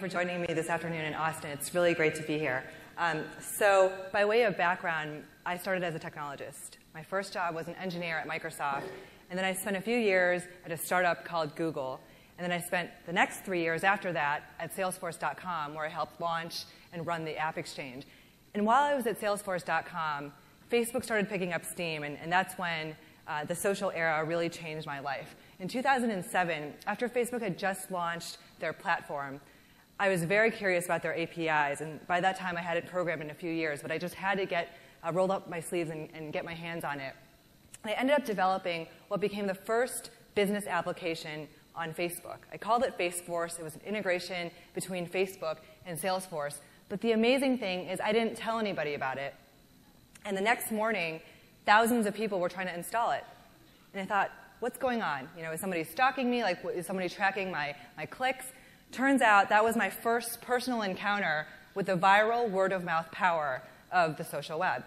for joining me this afternoon in Austin. It's really great to be here. So by way of background, I started as a technologist. My first job was an engineer at Microsoft, and then I spent a few years at a startup called Google. And then I spent the next 3 years after that at Speakers.com, where I helped launch and run the App Exchange. And while I was at Speakers.com, Facebook started picking up steam, and that's when the social era really changed my life. In 2007, after Facebook had just launched their platform, I was very curious about their APIs, and by that time I had it programmed in a few years, but I just had to get rolled up my sleeves and get my hands on it. And I ended up developing what became the first business application on Facebook. I called it Faceforce. It was an integration between Facebook and Salesforce. But the amazing thing is I didn't tell anybody about it. And the next morning, thousands of people were trying to install it. And I thought, what's going on? You know, is somebody stalking me? Like, is somebody tracking my clicks? Turns out that was my first personal encounter with the viral word-of-mouth power of the social web.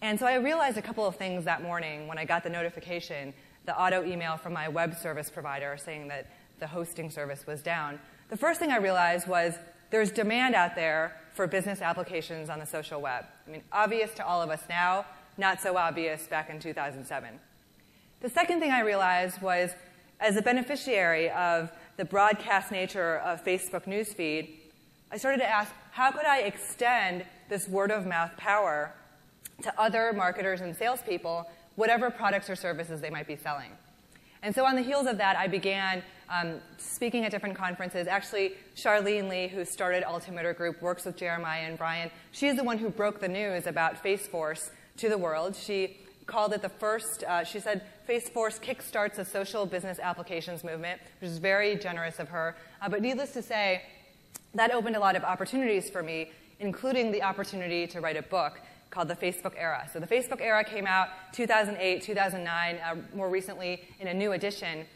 And so I realized a couple of things that morning when I got the notification, the auto email from my web service provider saying that the hosting service was down. The first thing I realized was there's demand out there for business applications on the social web. I mean, obvious to all of us now, not so obvious back in 2007. The second thing I realized was, as a beneficiary of the broadcast nature of Facebook newsfeed, I started to ask, how could I extend this word-of-mouth power to other marketers and salespeople, whatever products or services they might be selling? And so on the heels of that, I began speaking at different conferences. Actually, Charlene Lee, who started Altimeter Group, works with Jeremiah and Brian. She's the one who broke the news about Faceforce to the world. She called it the first, she said, Faceforce kickstarts a social business applications movement, which is very generous of her. But needless to say, that opened a lot of opportunities for me, including the opportunity to write a book called The Facebook Era. So The Facebook Era came out 2008, 2009, more recently in a new edition.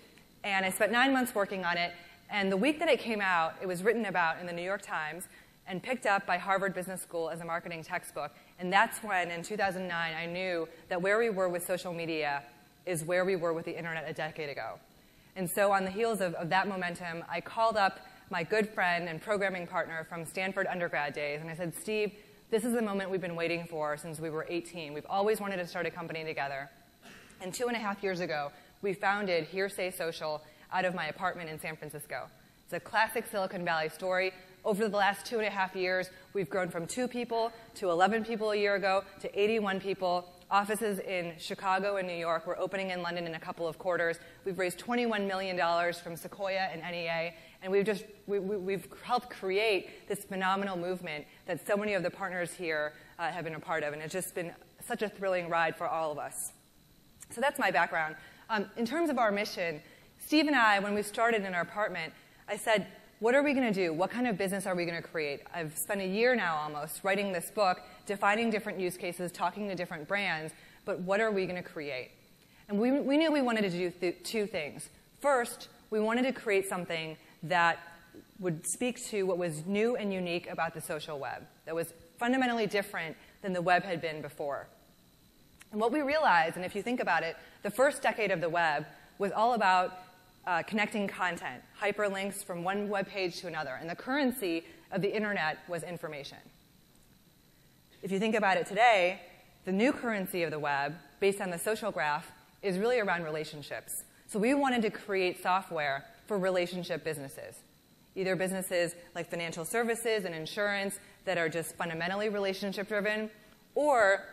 And I spent 9 months working on it. And the week that it came out, it was written about in the New York Times and picked up by Harvard Business School as a marketing textbook. And that's when, in 2009, I knew that where we were with social media is where we were with the internet a decade ago. And so on the heels of that momentum, I called up my good friend and programming partner from Stanford undergrad days, and I said, Steve, this is the moment we've been waiting for since we were 18. We've always wanted to start a company together. And 2.5 years ago, we founded Hearsay Social out of my apartment in San Francisco. It's a classic Silicon Valley story. Over the last 2.5 years, we've grown from 2 people to 11 people a year ago to 81 people. Offices in Chicago and New York. We're opening in London in a couple of quarters. We've raised $21 million from Sequoia and NEA, and we've helped create this phenomenal movement that so many of the partners here have been a part of, and it's just been such a thrilling ride for all of us. So that's my background. In terms of our mission, Steve and I, when we started in our apartment, I said, what are we going to do? What kind of business are we going to create? I've spent a year now almost writing this book, defining different use cases, talking to different brands, but what are we going to create? And we knew we wanted to do 2 things. First, we wanted to create something that would speak to what was new and unique about the social web, that was fundamentally different than the web had been before. And what we realized, and if you think about it, the first decade of the web was all about connecting content, hyperlinks from one web page to another. And the currency of the internet was information. If you think about it today, the new currency of the web, based on the social graph, is really around relationships. So we wanted to create software for relationship businesses, either businesses like financial services and insurance that are just fundamentally relationship-driven, or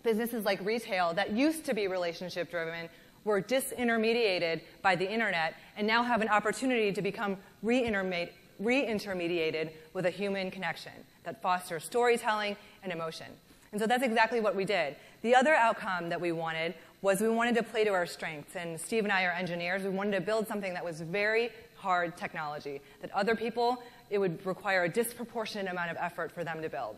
businesses like retail that used to be relationship-driven were disintermediated by the internet and now have an opportunity to become re-intermediated with a human connection that fosters storytelling and emotion. And so that's exactly what we did. The other outcome that we wanted was we wanted to play to our strengths. And Steve and I are engineers. We wanted to build something that was very hard technology, that other people, it would require a disproportionate amount of effort for them to build.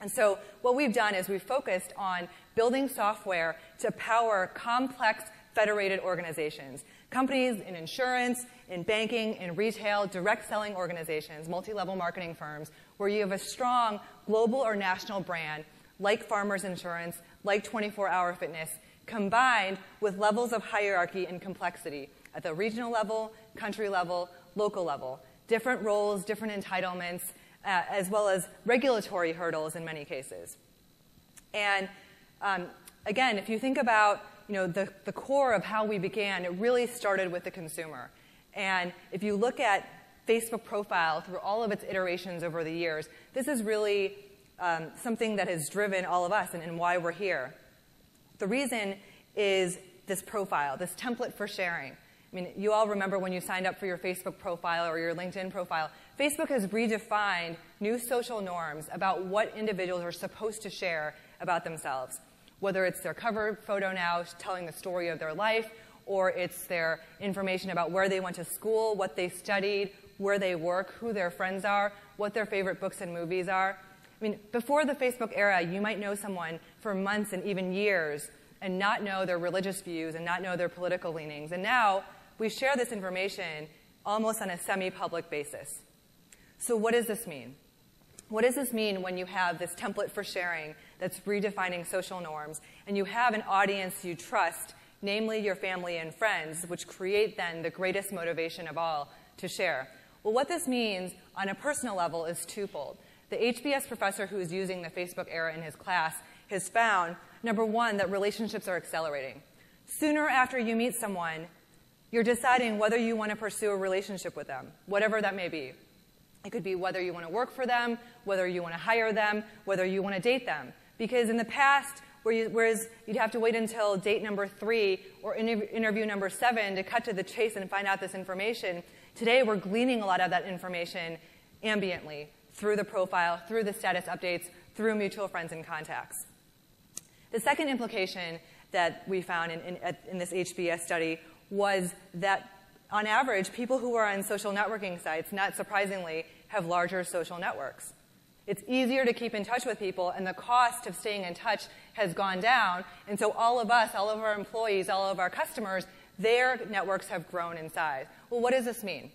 And so what we've done is we've focused on building software to power complex federated organizations, companies in insurance, in banking, in retail, direct selling organizations, multi-level marketing firms, where you have a strong global or national brand like Farmers Insurance, like 24 Hour Fitness, combined with levels of hierarchy and complexity at the regional level, country level, local level, different roles, different entitlements, as well as regulatory hurdles in many cases. And again, if you think about the core of how we began, it really started with the consumer. And if you look at Facebook profile through all of its iterations over the years, this is really something that has driven all of us and why we're here. The reason is this profile, this template for sharing. I mean, you all remember when you signed up for your Facebook profile or your LinkedIn profile, Facebook has redefined new social norms about what individuals are supposed to share about themselves, whether it's their cover photo now telling the story of their life, or it's their information about where they went to school, what they studied, where they work, who their friends are, what their favorite books and movies are. I mean, before the Facebook era, you might know someone for months and even years and not know their religious views and not know their political leanings. And now we share this information almost on a semi-public basis. So what does this mean? What does this mean when you have this template for sharing that's redefining social norms, and you have an audience you trust, namely your family and friends, which create then the greatest motivation of all to share? Well, what this means on a personal level is twofold. The HBS professor who is using the Facebook era in his class has found, number one, that relationships are accelerating. Sooner after you meet someone, you're deciding whether you want to pursue a relationship with them, whatever that may be. It could be whether you want to work for them, whether you want to hire them, whether you want to date them. Because in the past, whereas you'd have to wait until date number 3 or interview number 7 to cut to the chase and find out this information, today we're gleaning a lot of that information ambiently through the profile, through the status updates, through mutual friends and contacts. The second implication that we found in this HBS study was that on average, people who are on social networking sites, not surprisingly, have larger social networks. It's easier to keep in touch with people, and the cost of staying in touch has gone down. And so all of us, all of our employees, all of our customers, their networks have grown in size. Well, what does this mean?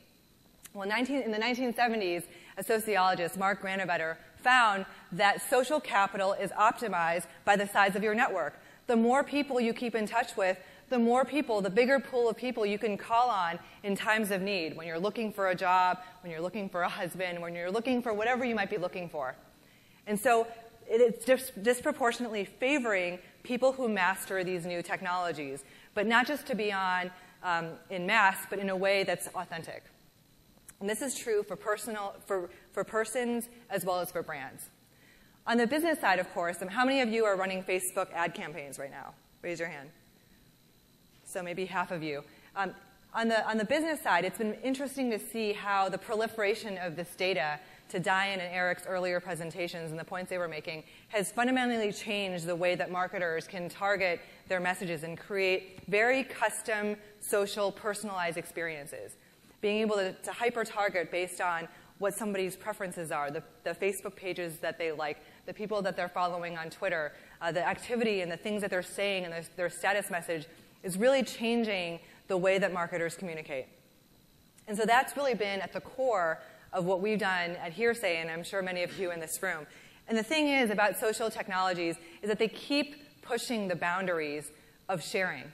Well, in the 1970s, a sociologist, Mark Granovetter, found that social capital is optimized by the size of your network. The more people you keep in touch with, the more people, the bigger pool of people you can call on in times of need, when you're looking for a job, when you're looking for a husband, when you're looking for whatever you might be looking for. And so it's disproportionately favoring people who master these new technologies, but not just to be on in mass, but in a way that's authentic. And this is true for persons as well as for brands. On the business side, of course, how many of you are running Facebook ad campaigns right now? Raise your hand. So maybe half of you. On the business side, it's been interesting to see how the proliferation of this data, to Diane and Eric's earlier presentations and the points they were making, has fundamentally changed the way that marketers can target their messages and create very custom, social, personalized experiences. Being able to hyper-target based on what somebody's preferences are, the Facebook pages that they like, the people that they're following on Twitter, the activity and the things that they're saying and their status message is really changing the way that marketers communicate. And so that's really been at the core of what we've done at Hearsay, and I'm sure many of you in this room. And the thing is about social technologies is that they keep pushing the boundaries of sharing.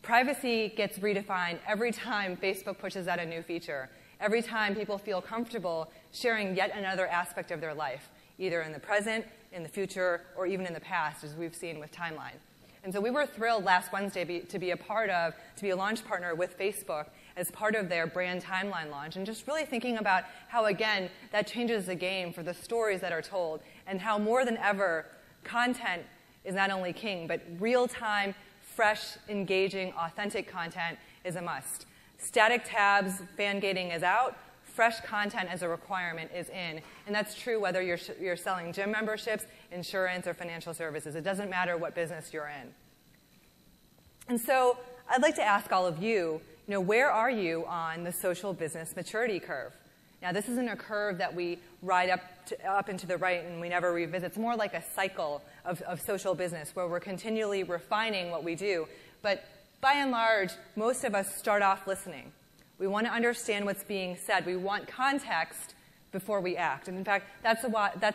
Privacy gets redefined every time Facebook pushes out a new feature, every time people feel comfortable sharing yet another aspect of their life, either in the present, in the future, or even in the past, as we've seen with Timeline. And so we were thrilled last Wednesday to be a launch partner with Facebook as part of their brand Timeline launch, and just really thinking about how, again, that changes the game for the stories that are told, and how more than ever, content is not only king, but real-time, fresh, engaging, authentic content is a must. Static tabs, fan gating is out. Fresh content as a requirement is in. And that's true whether you're selling gym memberships, insurance, or financial services. It doesn't matter what business you're in. And so I'd like to ask all of you, where are you on the social business maturity curve? Now, this isn't a curve that we ride up and to the right and we never revisit. It's more like a cycle of social business where we're continually refining what we do. But by and large, most of us start off listening. We want to understand what's being said. We want context before we act. And in fact, that's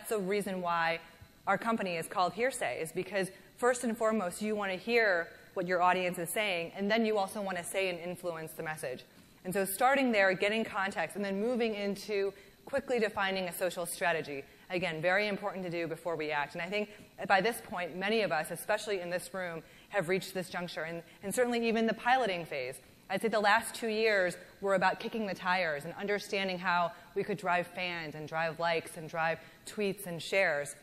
the reason why our company is called Hearsay, is because first and foremost, you want to hear what your audience is saying, and then you also want to say and influence the message. And so starting there, getting context, and then moving into quickly defining a social strategy. Again, very important to do before we act. And I think by this point, many of us, especially in this room, have reached this juncture, and certainly even the piloting phase. I'd say the last 2 years were about kicking the tires and understanding how we could drive fans and drive likes and drive tweets and shares.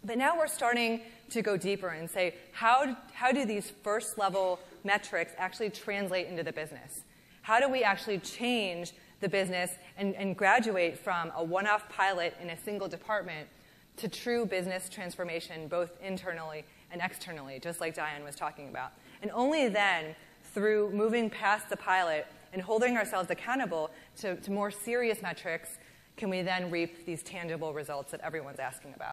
But now we're starting to go deeper and say, how do these first-level metrics actually translate into the business? How do we actually change the business and graduate from a one-off pilot in a single department to true business transformation, both internally and externally, just like Diane was talking about? And only then, through moving past the pilot and holding ourselves accountable to more serious metrics, can we then reap these tangible results that everyone's asking about.